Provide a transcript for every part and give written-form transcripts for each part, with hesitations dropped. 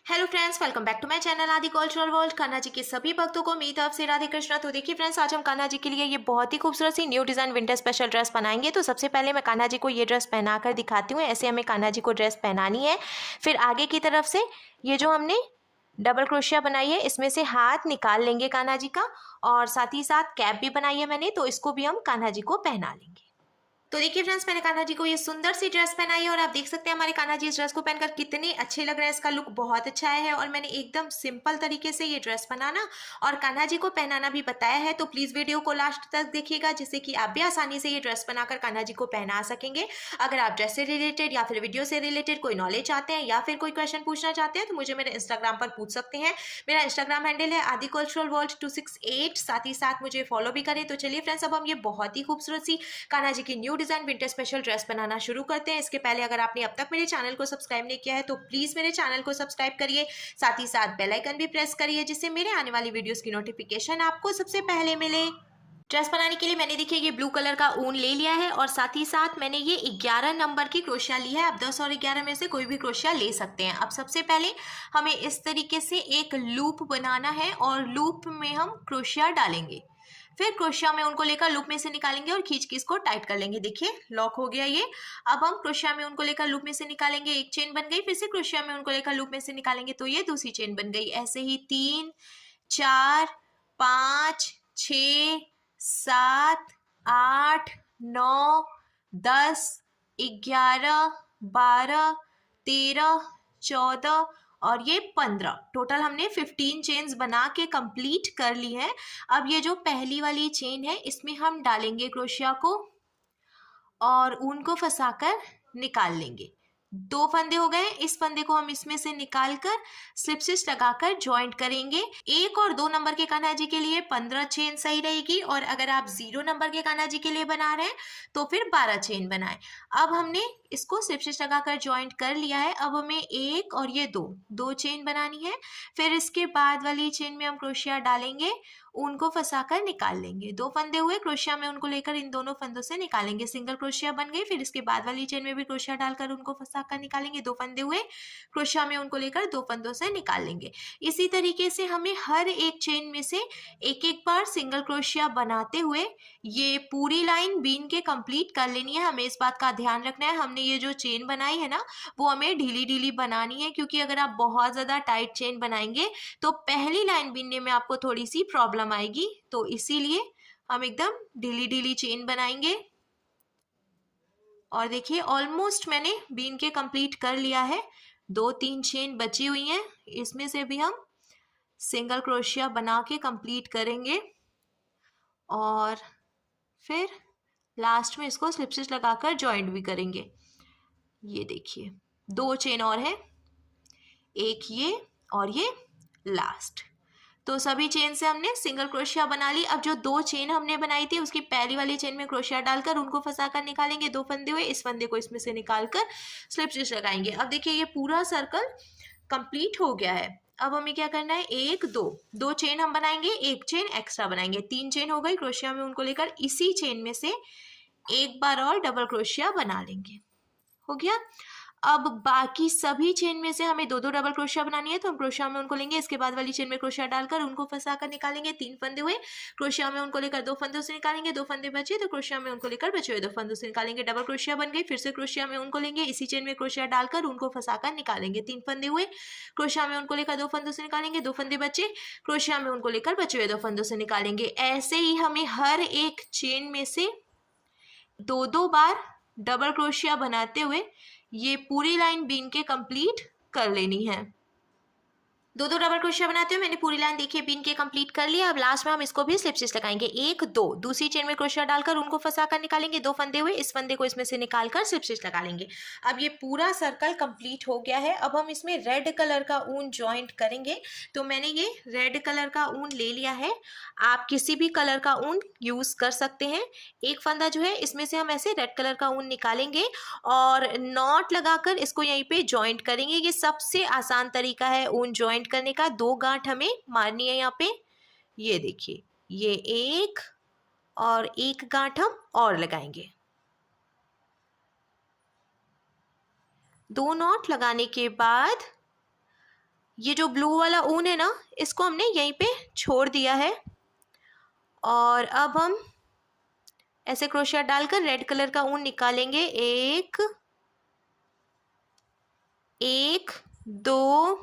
Hello friends, welcome back to my channel Aadi cultural world. Kanha ji के सभी भक्तों को मेरी तरफ से राधे कृष्णा। तो देखिए फ्रेंड्स, आज हम कान्हा जी के लिए ये बहुत ही खूबसूरत सी new design winter special dress बनाएंगे। तो सबसे पहले मैं कान्हा जी को ये ड्रेस पहना कर दिखाती हूँ। ऐसे हमें कान्हा जी को ड्रेस पहनानी है। फिर आगे की तरफ से ये जो हमने डबल क्रोशिया बनाई है, इसमें से हाथ निकाल लेंगे कान्हा जी का, और साथ ही साथ कैप भी बनाई है मैंने, तो इसको भी हम कान्हा जी को पहना लेंगे। तो देखिए फ्रेंड्स, मैंने कान्हा जी को ये सुंदर सी ड्रेस पहनाई है और आप देख सकते हैं हमारे कान्हा जी इस ड्रेस को पहनकर कितने अच्छे लग रहे हैं। इसका लुक बहुत अच्छा है और मैंने एकदम सिंपल तरीके से ये ड्रेस बनाना और कान्हा जी को पहनाना भी बताया है। तो प्लीज वीडियो को लास्ट तक देखिएगा, जिससे कि आप भी आसानी से ये ड्रेस बनाकर कान्हा जी को पहना सकेंगे। अगर आप ड्रेस से रिलेटेड या फिर वीडियो से रिलेटेड कोई नॉलेज चाहते हैं या फिर कोई क्वेश्चन पूछना चाहते हैं तो मुझे मेरे इंस्टाग्राम पर पूछ सकते हैं। मेरा इंस्टाग्राम हैंडल है आदि कल्चरल वर्ल्ड 268। साथ ही साथ मुझे फॉलो भी करें। तो चलिए फ्रेंड्स, अब हम ये बहुत ही खूबसूरत सी कान्हा जी की new design winter special dress बनाना शुरू करते हैं। इसके पहले अगर आपने अब तक मेरे चैनल को सब्सक्राइब नहीं किया है तो प्लीज मेरे चैनल को सब्सक्राइब करिए। साथ ही साथ बेल आइकन भी प्रेस करिए, जिससे मेरे आने वाली वीडियोस की नोटिफिकेशन आपको सबसे पहले मिले। ड्रेस बनाने के लिए मैंने देखिए ये ब्लू कलर का ऊन ले लिया है और साथ ही साथ मैंने ये 11 नंबर की क्रोशिया ली है। आप 10 और 11 में से कोई भी क्रोशिया ले सकते हैं। अब सबसे पहले हमें इस तरीके से एक लूप बनाना है और लूप में हम क्रोशिया डालेंगे। फिर क्रोशिया में उनको लेकर लूप में से निकालेंगे और खींच के इसको टाइट कर लेंगे। देखिए लॉक हो गया ये। अब हम क्रोशिया में उनको लेकर लूप में से निकालेंगे, एक चेन बन गई। फिर से क्रोशिया में उनको लेकर लूप में से निकालेंगे तो ये दूसरी चेन बन गई। ऐसे ही 3 4 5 6 7 8 9 10 11 12 13 14 और ये 15, टोटल हमने 15 चेन्स बना के कंप्लीट कर ली है। अब ये जो पहली वाली चेन है इसमें हम डालेंगे क्रोशिया को और ऊन को फंसाकर निकाल लेंगे। 2 फंदे हो गए। इस फंदे को हम इसमें से निकालकर स्लिप स्टिच लगाकर ज्वाइंट करेंगे। 1 और 2 नंबर के कान्हा जी के लिए 15 चेन सही रहेगी और अगर आप 0 नंबर के कान्हा जी के लिए बना रहे हैं तो फिर 12 चेन बनाएं। अब हमने इसको स्लिप स्टिच लगाकर ज्वाइंट कर लिया है। अब हमें 1 और ये 2 चेन बनानी है। फिर इसके बाद वाली चेन में हम क्रोशिया डालेंगे, ऊन को फंसाकर निकाल लेंगे। 2 फंदे हुए, क्रोशिया में उनको लेकर इन दोनों फंदों से निकालेंगे। सिंगल क्रोशिया बन गई। फिर इसके बाद वाली चेन में भी क्रोशिया डालकर उनको फंसाकर निकालेंगे। 2 फंदे हुए, क्रोशिया में उनको लेकर 2 फंदों से निकाल लेंगे। इसी तरीके से हमें हर एक चेन में से एक एक बार सिंगल क्रोशिया बनाते हुए ये पूरी लाइन बीन के कंप्लीट कर लेनी है। हमें इस बात का ध्यान रखना है, हमने ये जो चेन बनाई है ना वो हमें ढीली ढीली बनानी है, क्योंकि अगर आप बहुत ज़्यादा टाइट चेन बनाएंगे तो पहली लाइन बीनने में आपको थोड़ी सी प्रॉब्लम आएगी। तो इसीलिए हम एकदम ढीली ढीली चेन बनाएंगे। और देखिए ऑलमोस्ट मैंने बीन के कंप्लीट कर लिया है। 2-3 चेन बची हुई हैं, इसमें से भी हम सिंगल क्रोशिया बना के कंप्लीट करेंगे और फिर लास्ट में इसको स्लिप स्टिच लगाकर जॉइंट भी करेंगे। ये देखिए 2 चेन और है, एक ये और ये लास्ट। तो सभी चेन से हमने सिंगल क्रोशिया बना ली। अब जो 2 चेन हमने बनाई थी उसकी पहली वाली चेन में क्रोशिया डालकर उनको फंसाकर निकालेंगे। 2 फंदे हुए, इस फंदे को इसमें से निकालकर स्लिप स्टिच लगाएंगे। अब देखिए ये पूरा सर्कल कंप्लीट हो गया है। अब हमें क्या करना है, 1 2 चेन हम बनाएंगे, एक चेन एक्स्ट्रा बनाएंगे। 3 चेन हो गई। क्रोशिया में उनको लेकर इसी चेन में से एक बार और डबल क्रोशिया बना लेंगे। हो गया। अब बाकी सभी चेन में से हमें 2 डबल क्रोशिया बनानी है, तो हम क्रोशिया में उनको लेंगे, इसके बाद वाली चेन में क्रोशिया डालकर उनको फंसाकर निकालेंगे। 3 फंदे हुए, क्रोशिया में उनको लेकर 2 फंदों से निकालेंगे। 2 फंदे बचे तो क्रोशिया में उनको लेकर बचे हुए 2 फंदों से निकालेंगे। डबल क्रोशिया बन गई। फिर से क्रोशिया में उनको लेंगे, इसी चेन में क्रोशिया डालकर उनको फंसाकर निकालेंगे। 3 फंदे हुए, क्रोशिया में उनको लेकर 2 फंदों से निकालेंगे। 2 फंदे बचे, क्रोशिया में उनको लेकर बचे हुए 2 फंदों से निकालेंगे। ऐसे ही हमें हर एक चेन में से 2 बार डबल क्रोशिया बनाते हुए ये पूरी लाइन बीन के कंप्लीट कर लेनी है। 2 डबल क्रोशिया बनाते हुए मैंने पूरी लाइन देखिए बीन के कंप्लीट कर लिया। अब लास्ट में हम इसको भी स्लिप स्टिच लगाएंगे। 1 2, दूसरी चेन में क्रोशिया डालकर उनको फंसाकर निकालेंगे। 2 फंदे हुए, इस फंदे को इसमें से निकालकर स्लिप स्टिच लगा लेंगे। अब ये पूरा सर्कल कंप्लीट हो गया है। अब हम इसमें रेड कलर का ऊन ज्वाइंट करेंगे। तो मैंने ये रेड कलर का ऊन ले लिया है। आप किसी भी कलर का ऊन यूज कर सकते हैं। एक फंदा जो है इसमें से हम ऐसे रेड कलर का ऊन निकालेंगे और नॉट लगाकर इसको यहीं पे ज्वाइंट करेंगे। ये सबसे आसान तरीका है ऊन ज्वाइंट करने का। 2 गांठ हमें मारनी है यहाँ पे। ये देखिए, ये एक और एक गांठ हम और लगाएंगे। 2 नॉट लगाने के बाद ये जो ब्लू वाला ऊन है ना, इसको हमने यहीं पे छोड़ दिया है और अब हम ऐसे क्रोशिया डालकर रेड कलर का ऊन निकालेंगे। एक दो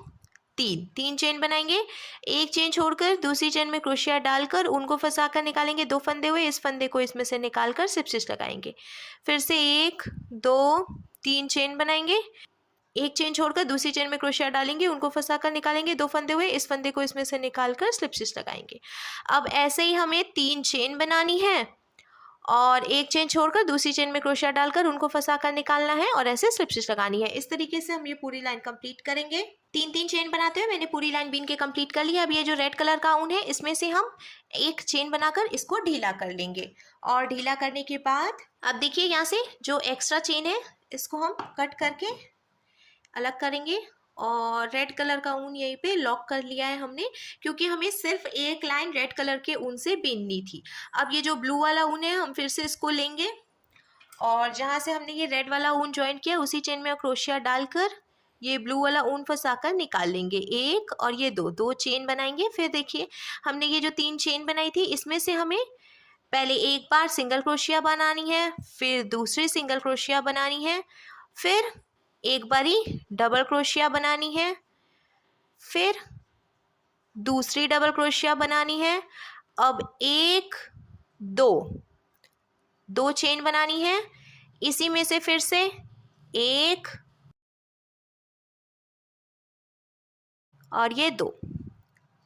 तीन, तीन चेन बनाएंगे। एक चेन छोड़कर दूसरी चेन में क्रोशिया डालकर ऊन को फंसाकर निकालेंगे। दो फंदे हुए, इस फंदे को इसमें से निकालकर स्लिप स्टिच लगाएंगे। फिर से एक दो तीन चेन बनाएंगे। एक चेन छोड़कर दूसरी चेन में क्रोशिया डालेंगे, उनको फंसाकर निकालेंगे। दो फंदे हुए, इस फंदे को इसमें से निकालकर स्लिप स्टिच लगाएंगे। अब ऐसे ही हमें तीन चेन बनानी है और एक चेन छोड़कर दूसरी चेन में क्रोशिया डालकर उनको फंसाकर निकालना है और ऐसे स्लिप स्टिच लगानी है। इस तरीके से हम ये पूरी लाइन कंप्लीट करेंगे। तीन तीन चेन बनाते हुए मैंने पूरी लाइन बीन के कंप्लीट कर ली है। अब ये जो रेड कलर का ऊन है, इसमें से हम एक चेन बनाकर इसको ढीला कर लेंगे और ढीला करने के बाद अब देखिए यहाँ से जो एक्स्ट्रा चेन है इसको हम कट करके अलग करेंगे और रेड कलर का ऊन यहीं पे लॉक कर लिया है हमने, क्योंकि हमें सिर्फ एक लाइन रेड कलर के ऊन से बीननी थी। अब ये जो ब्लू वाला ऊन है हम फिर से इसको लेंगे और जहाँ से हमने ये रेड वाला ऊन ज्वाइन किया उसी चेन में क्रोशिया डालकर ये ब्लू वाला ऊन फंसाकर निकाल लेंगे। एक और ये दो, दो चेन बनाएंगे। फिर देखिए हमने ये जो तीन चेन बनाई थी इसमें से हमें पहले एक बार सिंगल क्रोशिया बनानी है, फिर दूसरी सिंगल क्रोशिया बनानी है, फिर एक बारी डबल क्रोशिया बनानी है, फिर दूसरी डबल क्रोशिया बनानी है। अब एक दो, दो चेन बनानी है। इसी में से फिर से एक और ये दो,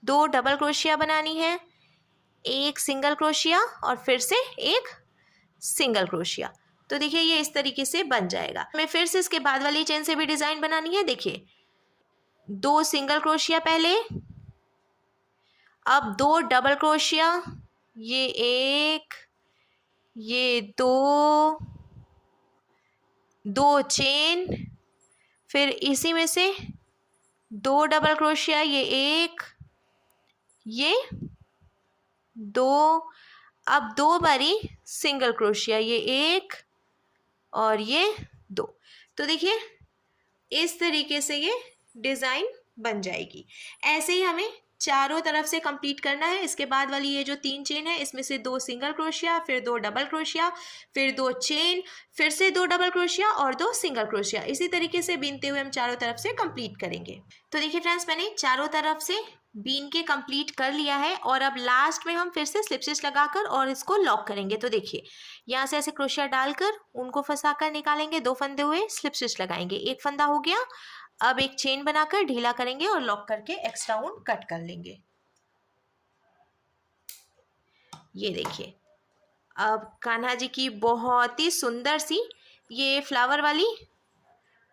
दो डबल क्रोशिया बनानी है, एक सिंगल क्रोशिया और फिर से एक सिंगल क्रोशिया। तो देखिए ये इस तरीके से बन जाएगा। हमें फिर से इसके बाद वाली चेन से भी डिजाइन बनानी है। देखिए दो सिंगल क्रोशिया पहले, अब दो डबल क्रोशिया, ये एक, ये दो, दो चेन, फिर इसी में से दो डबल क्रोशिया, ये एक, ये दो, अब दो बारी सिंगल क्रोशिया, ये एक और ये दो। तो देखिए इस तरीके से ये डिज़ाइन बन जाएगी। ऐसे ही हमें चारों तरफ से कंप्लीट करना है। इसके बाद वाली ये जो तीन चेन है इसमें से दो सिंगल क्रोशिया, फिर दो डबल क्रोशिया, फिर दो चेन, फिर से दो डबल क्रोशिया और दो सिंगल क्रोशिया। इसी तरीके से बीनते हुए हम चारों तरफ से कंप्लीट करेंगे। तो देखिए फ्रेंड्स मैंने चारों तरफ से बीन के कंप्लीट कर लिया है और अब लास्ट में हम फिर से स्लिप स्टिच लगाकर और इसको लॉक करेंगे। तो देखिए यहाँ से ऐसे क्रोशिया डालकर उनको फंसाकर निकालेंगे। दो फंदे हुए, स्लिप स्टिच लगाएंगे। एक फंदा हो गया। अब एक चेन बनाकर ढीला करेंगे और लॉक करके एक्स्ट्रा ऊन कट कर लेंगे। ये देखिए अब कान्हा जी की बहुत ही सुंदर सी ये फ्लावर वाली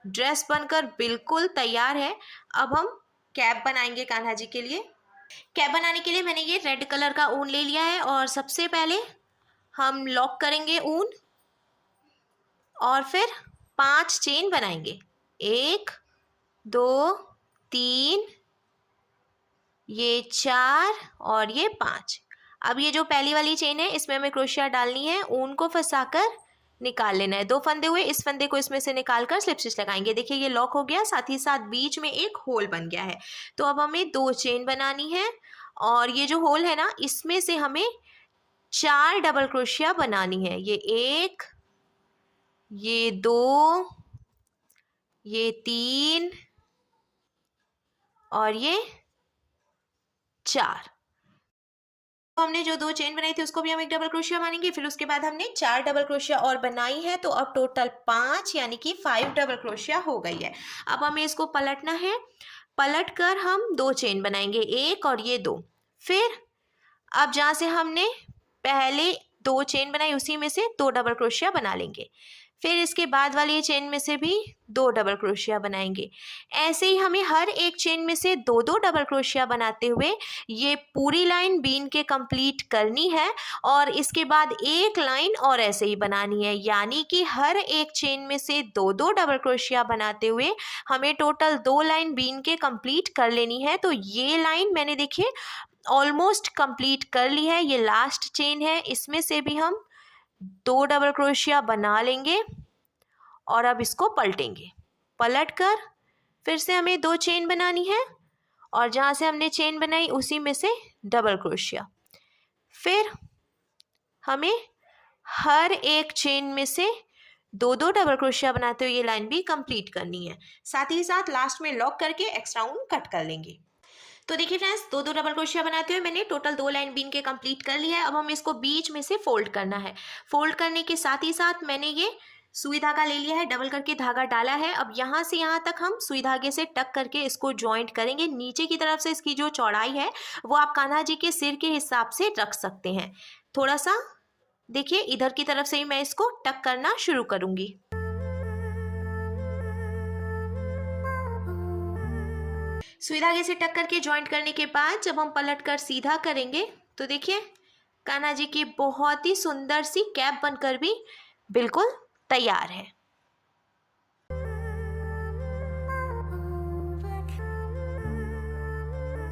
ड्रेस बनकर बिल्कुल तैयार है। अब हम कैप बनाएंगे कान्हा जी के लिए। कैप बनाने के लिए मैंने ये रेड कलर का ऊन ले लिया है और सबसे पहले हम लॉक करेंगे ऊन और फिर 5 चेन बनाएंगे। एक दो तीन, ये 4 और ये 5। अब ये जो पहली वाली चेन है इसमें हमें क्रोशिया डालनी है, ऊन को फंसाकर निकाल लेना है। दो फंदे हुए, इस फंदे को इसमें से निकालकर स्लिप स्टिच लगाएंगे। देखिए ये लॉक हो गया, साथ ही साथ बीच में एक होल बन गया है। तो अब हमें दो चेन बनानी है और ये जो होल है ना इसमें से हमें 4 डबल क्रोशिया बनानी है। ये एक, ये दो, ये तीन और ये 4। तो हमने जो दो चेन बनाई थी उसको भी हम एक डबल क्रोशिया मानेंगे। फिर उसके बाद हमने 4 डबल क्रोशिया और बनाई है, तो अब टोटल 5 यानी कि 5 डबल क्रोशिया हो गई है। अब हमें इसको पलटना है। पलट कर हम दो चेन बनाएंगे, एक और ये दो। फिर अब जहाँ से हमने पहले दो चेन बनाई उसी में से दो डबल क्रोशिया बना लेंगे। फिर इसके बाद वाली चेन में से भी दो डबल क्रोशिया बनाएंगे। ऐसे ही हमें हर एक चेन में से दो दो डबल क्रोशिया बनाते हुए ये पूरी लाइन बीन के कंप्लीट करनी है और इसके बाद एक लाइन और ऐसे ही बनानी है, यानी कि हर एक चेन में से दो दो डबल क्रोशिया बनाते हुए हमें टोटल 2 लाइन बीन के कंप्लीट कर लेनी है। तो ये लाइन मैंने देखिए ऑलमोस्ट कंप्लीट कर ली है। ये लास्ट चेन है, इसमें से भी हम दो डबल क्रोशिया बना लेंगे और अब इसको पलटेंगे। पलट कर फिर से हमें दो चेन बनानी है और जहाँ से हमने चेन बनाई उसी में से डबल क्रोशिया। फिर हमें हर एक चेन में से 2 डबल क्रोशिया बनाते हुए ये लाइन भी कंप्लीट करनी है। साथ ही साथ लास्ट में लॉक करके एक्स्ट्रा ऊन कट कर लेंगे। तो देखिए फ्रेंड्स, 2 डबल क्रोशिया बनाते हुए मैंने टोटल 2 लाइन बीन के कंप्लीट कर लिया है। अब हम इसको बीच में से फोल्ड करना है। फोल्ड करने के साथ ही साथ मैंने ये सुई धागा ले लिया है, डबल करके धागा डाला है। अब यहाँ से यहाँ तक हम सुई धागे से टक करके इसको ज्वाइंट करेंगे। नीचे की तरफ से इसकी जो चौड़ाई है वो आप कान्हा जी के सिर के हिसाब से रख सकते हैं। थोड़ा सा देखिए, इधर की तरफ से ही मैं इसको टक करना शुरू करूंगी। सुई धागे से टक करके ज्वाइंट करने के बाद जब हम पलट कर सीधा करेंगे तो देखिए कान्हा जी की बहुत ही सुंदर सी कैप बनकर भी बिल्कुल तैयार है।